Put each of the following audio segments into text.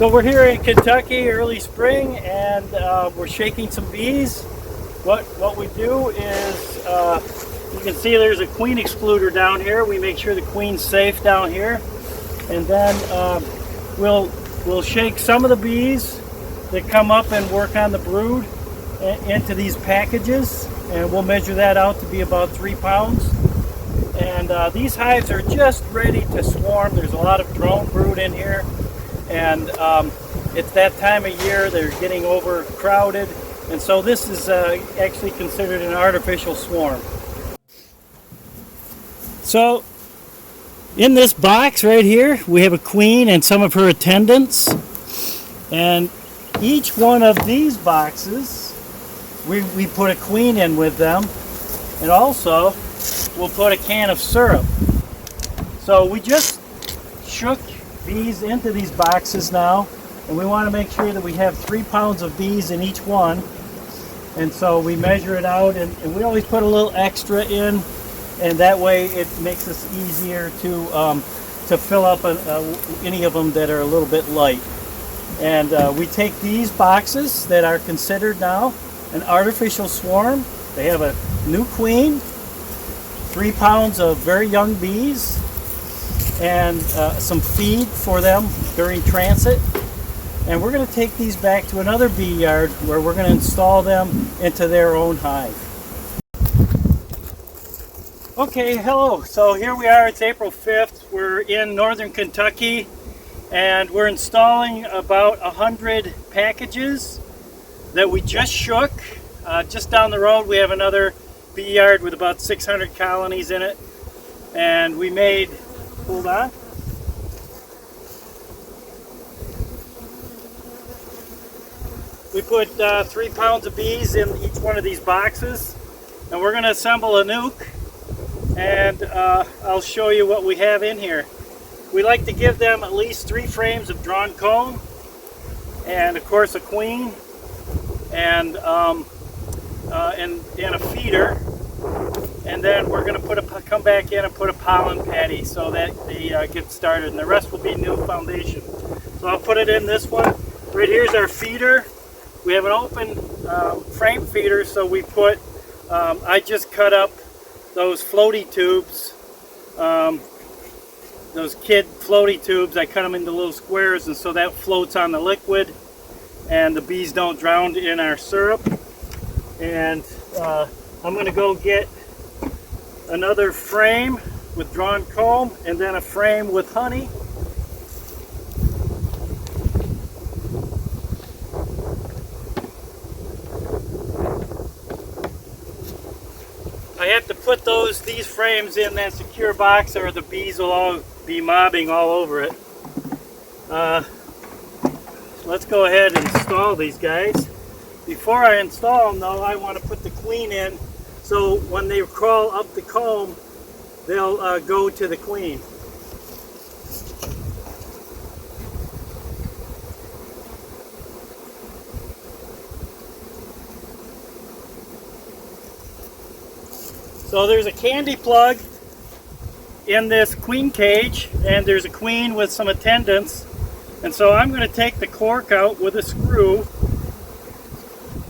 So we're here in Kentucky, early spring, and we're shaking some bees. What we do is, you can see there's a queen excluder down here. We make sure the queen's safe down here, and then we'll shake some of the bees that come up and work on the brood into these packages, and we'll measure that out to be about 3 pounds. And these hives are just ready to swarm. There's a lot of drone brood in here, and it's that time of year. They're getting overcrowded, and so this is actually considered an artificial swarm. So in this box right here we have a queen and some of her attendants, and each one of these boxes we put a queen in with them, and also we'll put a can of syrup. So we just shook bees into these boxes now, and we want to make sure that we have 3 pounds of bees in each one. And so we measure it out, and we always put a little extra in, and that way it makes us easier to fill up any of them that are a little bit light. And we take these boxes that are considered now an artificial swarm. They have a new queen, 3 pounds of very young bees, and some feed for them during transit. And we're going to take these back to another bee yard where we're going to install them into their own hive. Okay, hello. So here we are. It's April 5th. We're in northern Kentucky, and we're installing about 100 packages that we just shook. Just down the road we have another bee yard with about 600 colonies in it, and we made, hold on, we put 3 pounds of bees in each one of these boxes, and we're going to assemble a nuke, and I'll show you what we have in here. We like to give them at least 3 frames of drawn comb, and of course a queen, and a feeder, and then we're going to come back in and put a pollen patty so that they get started, and the rest will be new foundation. So I'll put it in this one. Right here's our feeder. We have an open frame feeder, so we put, I just cut up those floaty tubes, those kid floaty tubes. I cut them into little squares, and so that floats on the liquid, and the bees don't drown in our syrup. And I'm going to go get another frame with drawn comb, and then a frame with honey. I have to put these frames in that secure box, or the bees will all be mobbing all over it. Let's go ahead and install these guys. Before I install them though, I want to put the queen in, so when they crawl up the comb, they'll go to the queen. So there's a candy plug in this queen cage, and there's a queen with some attendants, and so I'm going to take the cork out with a screw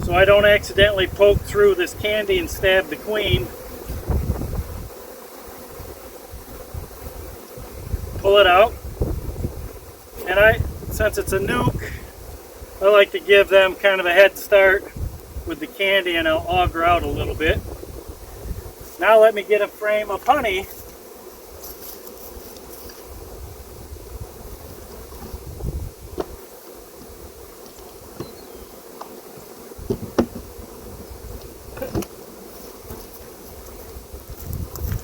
so I don't accidentally poke through this candy and stab the queen. Pull it out, and since it's a nuke, I like to give them kind of a head start with the candy, and I'll auger out a little bit. Now let me get a frame of honey.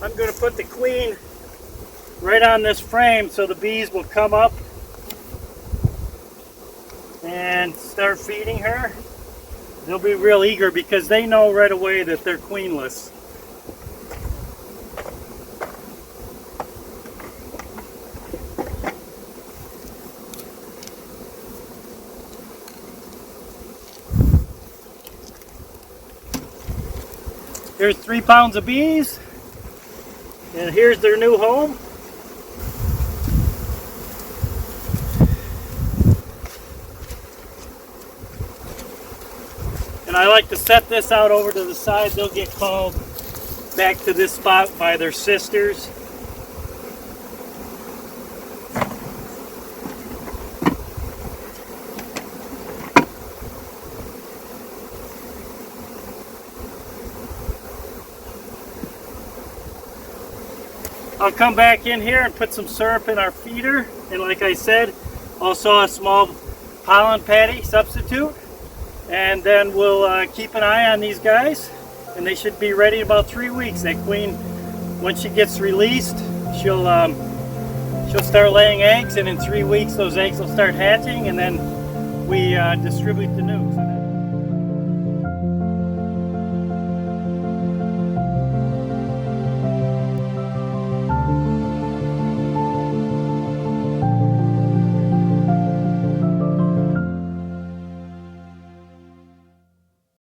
I'm going to put the queen right on this frame so the bees will come up and start feeding her. They'll be real eager because they know right away that they're queenless. Here's 3 pounds of bees, and here's their new home. I like to set this out over to the side. They'll get called back to this spot by their sisters. I'll come back in here and put some syrup in our feeder, and like I said, also a small pollen patty substitute, and then we'll keep an eye on these guys, and they should be ready in about 3 weeks. That queen, once she gets released, she'll start laying eggs, and in 3 weeks those eggs will start hatching, and then we distribute the NUCs.